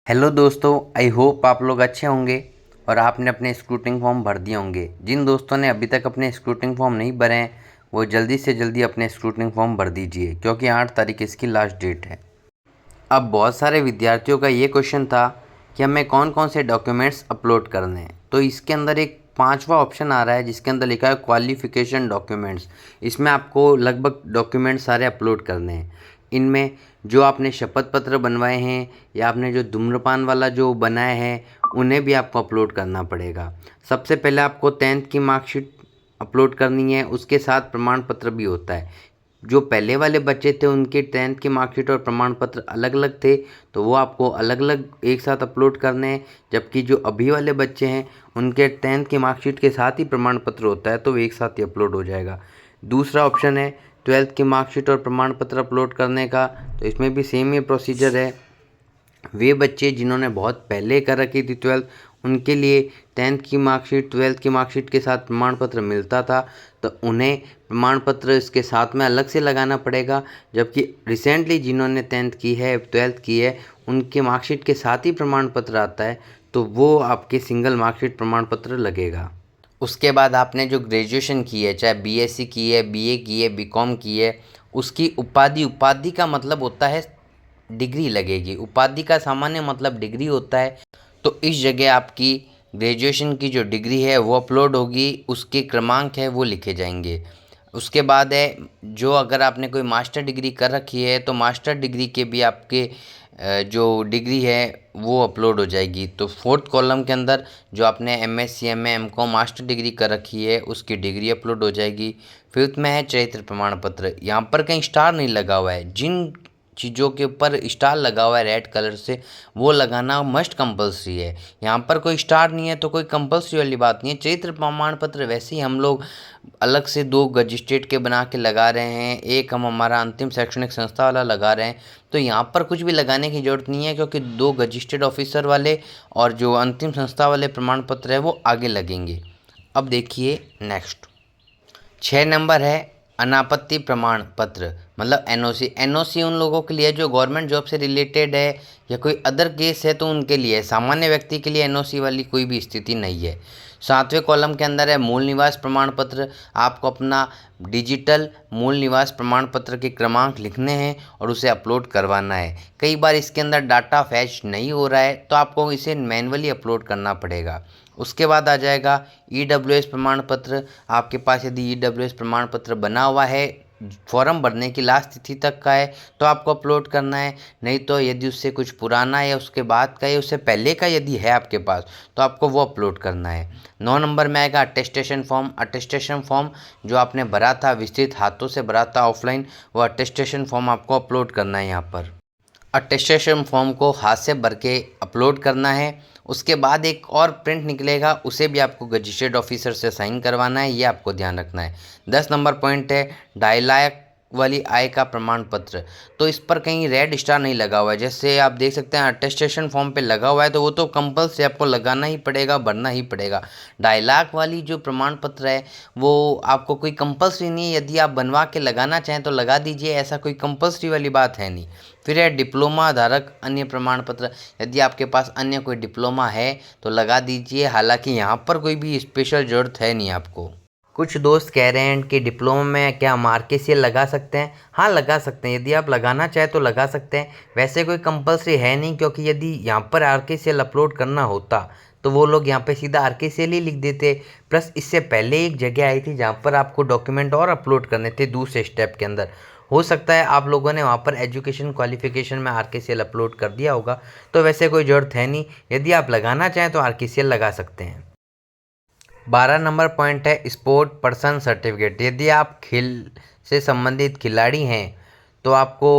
Hello दोस्तों, I hope आप लोग अच्छे होंगे और आपने अपने स्क्रूटिंग फॉर्म भर दिए होंगे। जिन दोस्तों ने अभी तक अपने स्क्रूटिंग फॉर्म नहीं भरे हैं वो जल्दी से जल्दी अपने स्क्रूटिंग फॉर्म भर दीजिए, क्योंकि 8 तारीख इसकी लास्ट डेट है। अब बहुत सारे विद्यार्थियों का ये क्वेश्चन था कि हमें कौन कौन से डॉक्यूमेंट्स अपलोड करने हैं। तो इसके अंदर एक पांचवा ऑप्शन आ रहा है जिसके अंदर लिखा है क्वालिफिकेशन डॉक्यूमेंट्स। इसमें आपको लगभग डॉक्यूमेंट सारे अपलोड करने हैं। इनमें जो आपने शपथ पत्र बनवाए हैं या आपने जो धूम्रपान वाला जो बनाया है उन्हें भी आपको अपलोड करना पड़ेगा। सबसे पहले आपको 10th की मार्कशीट अपलोड करनी है, उसके साथ प्रमाण पत्र भी होता है। जो पहले वाले बच्चे थे उनके 10th की मार्कशीट और प्रमाण पत्र अलग अलग थे, तो वो आपको अलग अलग एक साथ अपलोड करने हैं। जबकि जो अभी वाले बच्चे हैं उनके 10th की मार्कशीट के साथ ही प्रमाण पत्र होता है, तो वो एक साथ ही अपलोड हो जाएगा। दूसरा ऑप्शन है 12th की मार्कशीट और प्रमाण पत्र अपलोड करने का। तो इसमें भी सेम ही प्रोसीजर है। वे बच्चे जिन्होंने बहुत पहले कर रखी थी 12th, उनके लिए 10th की मार्कशीट 12th की मार्कशीट के साथ प्रमाण पत्र मिलता था, तो उन्हें प्रमाण पत्र इसके साथ में अलग से लगाना पड़ेगा। जबकि रिसेंटली जिन्होंने 10th की है 12th की है उनके मार्कशीट के साथ ही प्रमाण पत्र आता है, तो वो आपके सिंगल मार्कशीट प्रमाण पत्र लगेगा। उसके बाद आपने जो ग्रेजुएशन की है, चाहे बीएससी की है, बीए की है, बीकॉम की है, उसकी उपाधि उपाधि का मतलब होता है डिग्री लगेगी। उपाधि का सामान्य मतलब डिग्री होता है। तो इस जगह आपकी ग्रेजुएशन की जो डिग्री है वो अपलोड होगी, उसके क्रमांक है वो लिखे जाएंगे। उसके बाद है जो अगर आपने कोई मास्टर डिग्री कर रखी है तो मास्टर डिग्री के भी आपके जो डिग्री है वो अपलोड हो जाएगी। तो फोर्थ कॉलम के अंदर जो आपने MSc, MA, MCom master degree कर रखी है उसकी डिग्री अपलोड हो जाएगी। फिफ्थ में है चरित्र प्रमाण पत्र। यहाँ पर कहीं स्टार नहीं लगा हुआ है, जिन चीज़ों के ऊपर स्टार लगा हुआ है रेड कलर से वो लगाना मस्ट कंपलसरी है। यहाँ पर कोई स्टार नहीं है तो कोई कंपलसरी वाली बात नहीं है। चरित्र प्रमाण पत्र वैसे ही हम लोग अलग से 2 मजिस्ट्रेट के बना के लगा रहे हैं, एक हम हमारा अंतिम शैक्षणिक संस्था वाला लगा रहे हैं। तो यहाँ पर कुछ भी लगाने की ज़रूरत नहीं है, क्योंकि 2 मजिस्ट्रेट ऑफिसर वाले और जो अंतिम संस्था वाले प्रमाण पत्र है वो आगे लगेंगे। अब देखिए नेक्स्ट 6 नंबर है अनापत्ति प्रमाण पत्र, मतलब एनओसी। एनओसी उन लोगों के लिए जो गवर्नमेंट जॉब से रिलेटेड है या कोई अदर केस है तो उनके लिए। सामान्य व्यक्ति के लिए एनओसी वाली कोई भी स्थिति नहीं है। 7वें कॉलम के अंदर है मूल निवास प्रमाण पत्र। आपको अपना डिजिटल मूल निवास प्रमाण पत्र के क्रमांक लिखने हैं और उसे अपलोड करवाना है। कई बार इसके अंदर डाटा फैच नहीं हो रहा है तो आपको इसे मैन्युअली अपलोड करना पड़ेगा। उसके बाद आ जाएगा ईडब्ल्यूएस प्रमाण पत्र। आपके पास यदि ईडब्ल्यूएस प्रमाण पत्र बना हुआ है, फॉर्म भरने की लास्ट तिथि तक का है, तो आपको अपलोड करना है। नहीं तो यदि उससे कुछ पुराना है, उसके बाद का है, उससे पहले का यदि है आपके पास, तो आपको वो अपलोड करना है। 9 नंबर में आएगा अटेस्टेशन फॉर्म। अटेस्टेशन फॉर्म जो आपने भरा था, विस्तृत हाथों से भरा था ऑफलाइन, वो अटेस्टेशन फॉर्म आपको अपलोड करना है यहाँ पर। अटेस्टेशन फॉर्म को हाथ से भर के अपलोड करना है। उसके बाद एक और प्रिंट निकलेगा, उसे भी आपको रजिस्टर्ड ऑफिसर से साइन करवाना है, ये आपको ध्यान रखना है। 10 नंबर पॉइंट है 2.5 लाख वाली आय का प्रमाण पत्र। तो इस पर कहीं रेड स्टार नहीं लगा हुआ है, जैसे आप देख सकते हैं अटेस्टेशन फॉर्म पे लगा हुआ है, तो वो तो कंपल्सरी आपको लगाना ही पड़ेगा, भरना ही पड़ेगा। 2.5 लाख वाली जो प्रमाण पत्र है वो आपको कोई कंपल्सरी नहीं है, यदि आप बनवा के लगाना चाहें तो लगा दीजिए, ऐसा कोई कंपल्सरी वाली बात है नहीं। फिर है डिप्लोमा धारक अन्य प्रमाण पत्र। यदि आपके पास अन्य कोई डिप्लोमा है तो लगा दीजिए, हालांकि यहाँ पर कोई भी स्पेशल ज़रूरत है नहीं आपको। कुछ दोस्त कह रहे हैं कि डिप्लोमा में क्या हम आरकेसीएल लगा सकते हैं? हाँ, लगा सकते हैं, यदि आप लगाना चाहें तो लगा सकते हैं। वैसे कोई कंपल्सरी है नहीं, क्योंकि यदि यहाँ पर आरकेसीएल अपलोड करना होता तो वो लोग यहाँ पे सीधा आरकेसीएल ही लिख देते। प्लस इससे पहले एक जगह आई थी जहाँ पर आपको डॉक्यूमेंट और अपलोड करने थे दूसरे स्टेप के अंदर। हो सकता है आप लोगों ने वहाँ पर एजुकेशन क्वालिफिकेशन में आरकेसीएल अपलोड कर दिया होगा, तो वैसे कोई ज़रूरत है नहीं। यदि आप लगाना चाहें तो आरकेसीएल लगा सकते हैं। 12 नंबर पॉइंट है स्पोर्ट पर्सन सर्टिफिकेट। यदि आप खेल से संबंधित खिलाड़ी हैं तो आपको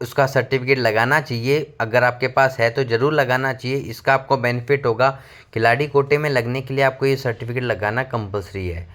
उसका सर्टिफिकेट लगाना चाहिए। अगर आपके पास है तो ज़रूर लगाना चाहिए, इसका आपको बेनिफिट होगा। खिलाड़ी कोटे में लगने के लिए आपको ये सर्टिफिकेट लगाना कंपलसरी है।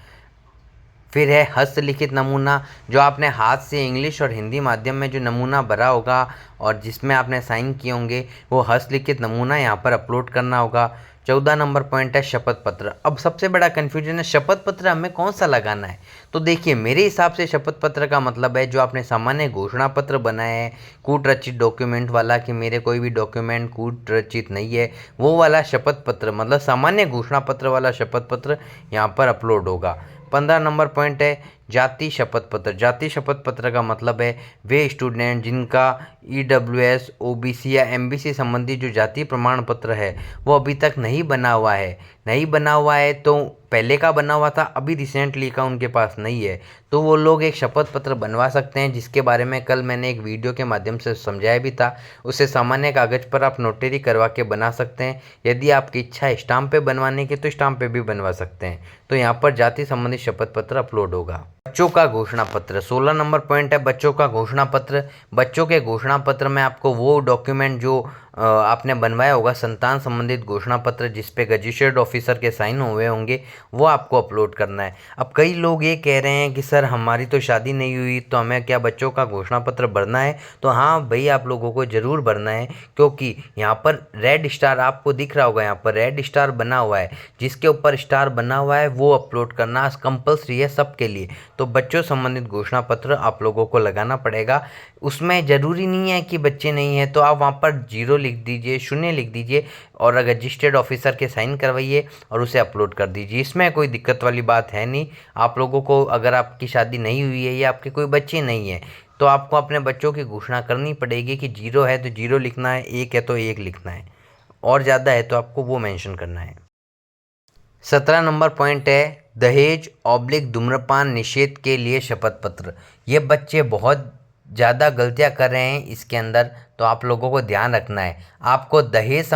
फिर है हस्तलिखित नमूना, जो आपने हाथ से इंग्लिश और हिंदी माध्यम में जो नमूना भरा होगा और जिसमें आपने साइन किए होंगे वो हस्तलिखित नमूना यहाँ पर अपलोड करना होगा। 14 नंबर पॉइंट है शपथ पत्र। अब सबसे बड़ा कन्फ्यूजन है शपथ पत्र हमें कौन सा लगाना है। तो देखिए मेरे हिसाब से शपथ पत्र का मतलब है जो आपने सामान्य घोषणा पत्र बनाया है कूट रचित डॉक्यूमेंट वाला, कि मेरे कोई भी डॉक्यूमेंट कूट रचित नहीं है, वो वाला शपथ पत्र मतलब सामान्य घोषणा पत्र वाला शपथ पत्र यहाँ पर अपलोड होगा। 15 नंबर पॉइंट है जाति शपथ पत्र। जाति शपथ पत्र का मतलब है वे स्टूडेंट जिनका ईडब्ल्यूएस, ओबीसी या एमबीसी संबंधी जो जाति प्रमाण पत्र है वो अभी तक नहीं बना हुआ है। नहीं बना हुआ है तो पहले का बना हुआ था, अभी रिसेंटली का उनके पास नहीं है, तो वो लोग एक शपथ पत्र बनवा सकते हैं, जिसके बारे में कल मैंने एक वीडियो के माध्यम से समझाया भी था। उसे सामान्य कागज पर आप नोटरी करवा के बना सकते हैं। यदि आपकी इच्छा है स्टाम्प पे बनवाने की तो स्टाम्प पे भी बनवा सकते हैं। तो यहाँ पर जाति संबंधी शपथ पत्र अपलोड होगा। बच्चों का घोषणा पत्र 16 नंबर पॉइंट है बच्चों का घोषणा पत्र। बच्चों के घोषणा पत्र में आपको वो डॉक्यूमेंट जो आपने बनवाया होगा संतान संबंधित घोषणा पत्र जिस पे रजिस्टर्ड ऑफिसर के साइन हुए होंगे वो आपको अपलोड करना है। अब कई लोग ये कह रहे हैं कि सर हमारी तो शादी नहीं हुई तो हमें क्या बच्चों का घोषणा पत्र भरना है। तो हाँ भाई आप लोगों को ज़रूर भरना है, क्योंकि यहाँ पर रेड स्टार आपको दिख रहा होगा, यहाँ पर रेड स्टार बना हुआ है, जिसके ऊपर स्टार बना हुआ है वो अपलोड करना कंपल्सरी है सबके लिए। तो बच्चों संबंधित घोषणा पत्र आप लोगों को लगाना पड़ेगा। उसमें ज़रूरी नहीं है कि बच्चे नहीं हैं, तो आप वहाँ पर 0 लिख दीजिए, 0 लिख दीजिए और रजिस्टर्ड ऑफिसर के साइन करवाइए और उसे अपलोड कर दीजिए। इसमें कोई दिक्कत वाली बात है नहीं। आप लोगों को अगर आपकी शादी नहीं हुई है या आपके कोई बच्चे नहीं हैं तो आपको अपने बच्चों की घोषणा करनी पड़ेगी कि 0 है तो 0 लिखना है, 1 है तो 1 लिखना है, और ज़्यादा है तो आपको वो मेंशन करना है। 17 नंबर पॉइंट है दहेज ऑब्लिक धूम्रपान निषेध के लिए शपथ पत्र। ये बच्चे बहुत ज़्यादा गलतियां कर रहे हैं इसके अंदर, तो आप लोगों को ध्यान रखना है। आपको दहेज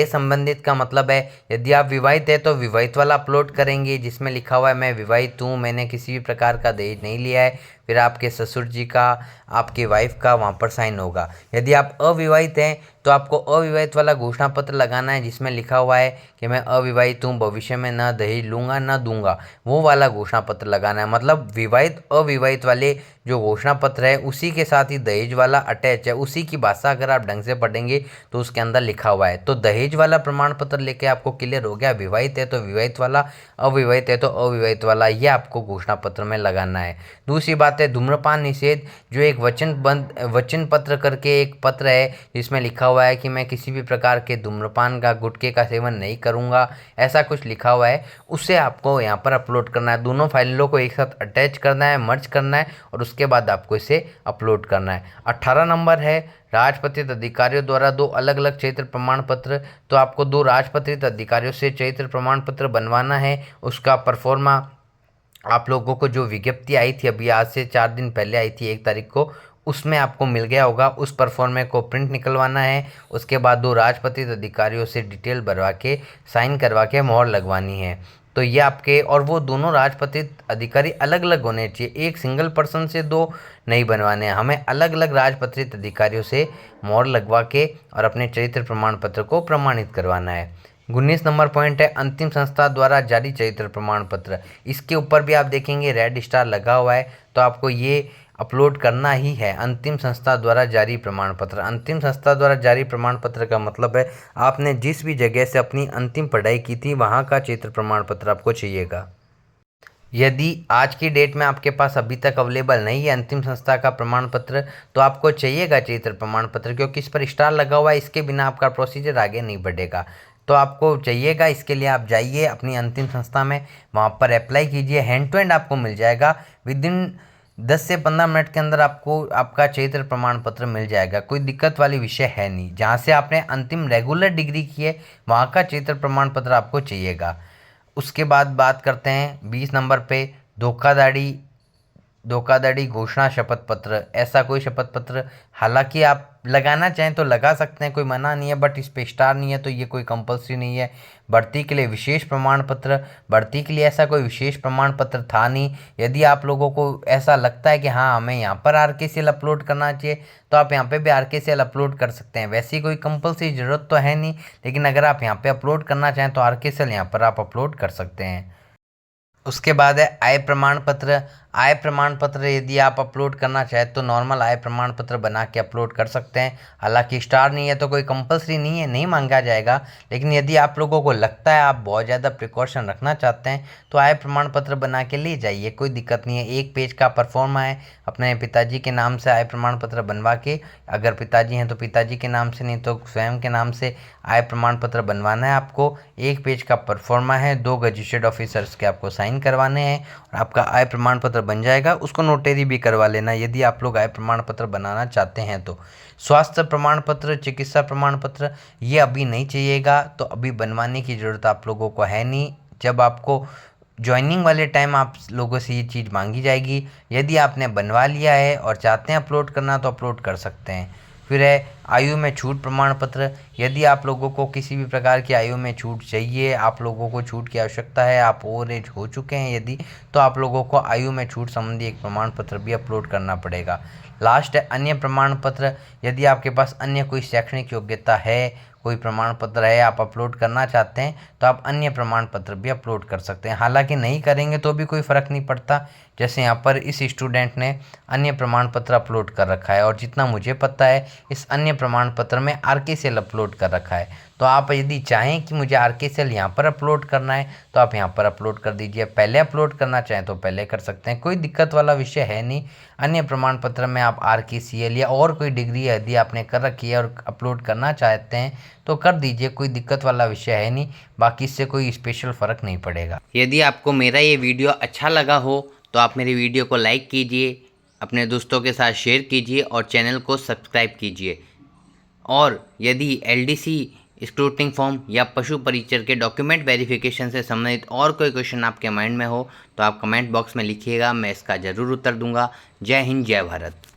संबंधित का मतलब है यदि आप विवाहित है तो विवाहित वाला अपलोड करेंगे जिसमें लिखा हुआ है मैं विवाहित हूँ, मैंने किसी भी प्रकार का दहेज नहीं लिया है। फिर आपके ससुर जी का, आपकी वाइफ का वहाँ पर साइन होगा। यदि आप अविवाहित हैं तो आपको अविवाहित वाला घोषणा पत्र लगाना है जिसमें लिखा हुआ है कि मैं अविवाहित हूँ, भविष्य में ना दहेज लूँगा ना दूंगा, वो वाला घोषणा पत्र लगाना है। मतलब विवाहित अविवाहित वाले जो घोषणा पत्र है उसी के साथ ही दहेज वाला अटैच है। उसी की भाषा अगर आप ढंग से पढ़ेंगे तो उसके अंदर लिखा हुआ है। तो दहेज वाला प्रमाण पत्र लेके आपको क्लियर हो गया, विवाहित है तो विवाहित वाला, अविवाहित है तो अविवाहित वाला, ये आपको घोषणा पत्र में लगाना है। दूसरी बात है धूम्रपान निषेध, जो एक वचन पत्र करके एक पत्र है जिसमें लिखा हुआ है कि मैं किसी भी प्रकार के धूम्रपान का, गुटखे का सेवन नहीं करूँगा, ऐसा कुछ लिखा हुआ है, उसे आपको यहाँ पर अपलोड करना है। दोनों फाइलों को एक साथ अटैच करना है, मर्ज करना है और उसके बाद आपको इसे अपलोड करना है। 18 नंबर है राजपत्रित अधिकारियों द्वारा 2 अलग अलग चरित्र प्रमाण पत्र। तो आपको 2 राजपत्रित अधिकारियों से चरित्र प्रमाण पत्र बनवाना है। उसका परफॉर्मा आप लोगों को जो विज्ञप्ति आई थी अभी आज से 4 दिन पहले आई थी 1 तारीख को, उसमें आपको मिल गया होगा। उस परफॉर्मे को प्रिंट निकलवाना है। उसके बाद 2 राजपत्रित अधिकारियों से डिटेल भरवा के साइन करवा के मोहर लगवानी है। तो ये आपके, और वो दोनों राजपत्रित अधिकारी अलग अलग होने चाहिए, एक सिंगल पर्सन से 2 नहीं बनवाने हैं। हमें अलग अलग राजपत्रित अधिकारियों से मोहर लगवा के और अपने चरित्र प्रमाण पत्र को प्रमाणित करवाना है। 19 नंबर पॉइंट है अंतिम संस्था द्वारा जारी चरित्र प्रमाण पत्र। इसके ऊपर भी आप देखेंगे रेड स्टार लगा हुआ है, तो आपको ये अपलोड करना ही है। अंतिम संस्था द्वारा जारी प्रमाण पत्र। अंतिम संस्था द्वारा जारी प्रमाण पत्र का मतलब है आपने जिस भी जगह से अपनी अंतिम पढ़ाई की थी वहाँ का चरित्र प्रमाण पत्र आपको चाहिएगा। यदि आज की डेट में आपके पास अभी तक अवेलेबल नहीं है अंतिम संस्था का प्रमाण पत्र तो आपको चाहिएगा चरित्र प्रमाण पत्र, क्योंकि इस पर स्टार लगा हुआ है, इसके बिना आपका प्रोसीजर आगे नहीं बढ़ेगा। तो आपको चाहिएगा, इसके लिए आप जाइए अपनी अंतिम संस्था में, वहाँ पर अप्लाई कीजिए, हैंड टू हैंड आपको मिल जाएगा। विद इन 10 से 15 मिनट के अंदर आपको आपका चरित्र प्रमाण पत्र मिल जाएगा। कोई दिक्कत वाली विषय है नहीं। जहाँ से आपने अंतिम रेगुलर डिग्री की है वहाँ का चरित्र प्रमाण पत्र आपको चाहिएगा। उसके बाद बात करते हैं 20 नंबर पे धोखाधड़ी घोषणा शपथ पत्र। ऐसा कोई शपथ पत्र, हालांकि आप लगाना चाहें तो लगा सकते हैं, कोई मना नहीं है, बट इस पे स्टार नहीं है तो ये कोई कंपल्सरी नहीं है। भर्ती के लिए विशेष प्रमाण पत्र, भर्ती के लिए ऐसा कोई विशेष प्रमाण पत्र था नहीं। यदि आप लोगों को ऐसा लगता है कि हाँ हमें यहाँ पर RKCL अपलोड करना चाहिए तो आप यहाँ पे भी RKCL अपलोड कर सकते हैं। वैसी कोई कंपल्सरी ज़रूरत तो है नहीं, लेकिन अगर आप यहाँ पे अपलोड करना चाहें तो RKCL यहाँ पर आप अपलोड कर सकते हैं। उसके बाद है आय प्रमाण पत्र। आय प्रमाण पत्र यदि आप अपलोड करना चाहें तो नॉर्मल आय प्रमाण पत्र बना के अपलोड कर सकते हैं। हालांकि स्टार नहीं है तो कोई कंपलसरी नहीं है, नहीं मांगा जाएगा। लेकिन यदि आप लोगों को लगता है आप बहुत ज़्यादा प्रिकॉशन रखना चाहते हैं तो आय प्रमाण पत्र बना के ले जाइए, कोई दिक्कत नहीं है। 1 पेज का परफॉर्मा है, अपने पिताजी के नाम से आय प्रमाण पत्र बनवा के, अगर पिताजी हैं तो पिताजी के नाम से, नहीं तो स्वयं के नाम से आय प्रमाण पत्र बनवाना है आपको। 1 पेज का परफॉर्मा है, 2 गजिस्टर्ड ऑफिसर्स के आपको साइन करवाने हैं और आपका आय प्रमाण पत्र बन जाएगा। उसको नोटरी भी करवा लेना यदि आप लोग आय प्रमाण पत्र बनाना चाहते हैं तो। स्वास्थ्य प्रमाण पत्र, चिकित्सा प्रमाण पत्र ये अभी नहीं चाहिएगा, तो अभी बनवाने की ज़रूरत आप लोगों को है नहीं। जब आपको ज्वाइनिंग वाले टाइम आप लोगों से ये चीज़ मांगी जाएगी। यदि आपने बनवा लिया है और चाहते हैं अपलोड करना तो अपलोड कर सकते हैं। फिर है आयु में छूट प्रमाण पत्र। यदि आप लोगों को किसी भी प्रकार की आयु में छूट चाहिए, आप लोगों को छूट की आवश्यकता है, आप ओवर एज हो चुके हैं यदि, तो आप लोगों को आयु में छूट संबंधी एक प्रमाण पत्र भी अपलोड करना पड़ेगा। लास्ट है अन्य प्रमाण पत्र। यदि आपके पास अन्य कोई शैक्षणिक योग्यता है, कोई प्रमाण पत्र है, आप अपलोड करना चाहते हैं तो आप अन्य प्रमाण पत्र भी अपलोड कर सकते हैं। हालांकि नहीं करेंगे तो भी कोई फ़र्क नहीं पड़ता। जैसे यहाँ पर इस स्टूडेंट ने अन्य प्रमाण पत्र अपलोड कर रखा है और जितना मुझे पता है इस अन्य प्रमाण पत्र में RKCL अपलोड कर रखा है। तो आप यदि चाहें कि मुझे RKCL यहाँ पर अपलोड करना है तो आप यहाँ पर अपलोड कर दीजिए, पहले अपलोड करना चाहें तो पहले कर सकते हैं, कोई दिक्कत वाला विषय है नहीं। अन्य प्रमाण पत्र में आप RKCL या और कोई डिग्री यदि आपने कर रखी है और अपलोड करना चाहते हैं तो कर दीजिए, कोई दिक्कत वाला विषय है नहीं। बाकी इससे कोई स्पेशल फ़र्क नहीं पड़ेगा। यदि आपको मेरा ये वीडियो अच्छा लगा हो तो आप मेरी वीडियो को लाइक कीजिए, अपने दोस्तों के साथ शेयर कीजिए और चैनल को सब्सक्राइब कीजिए। और यदि LDC स्क्रूटनिंग फॉर्म या पशु परिचर के डॉक्यूमेंट वेरिफिकेशन से संबंधित और कोई क्वेश्चन आपके माइंड में हो तो आप कमेंट बॉक्स में लिखिएगा, मैं इसका ज़रूर उत्तर दूंगा। जय हिंद, जय भारत।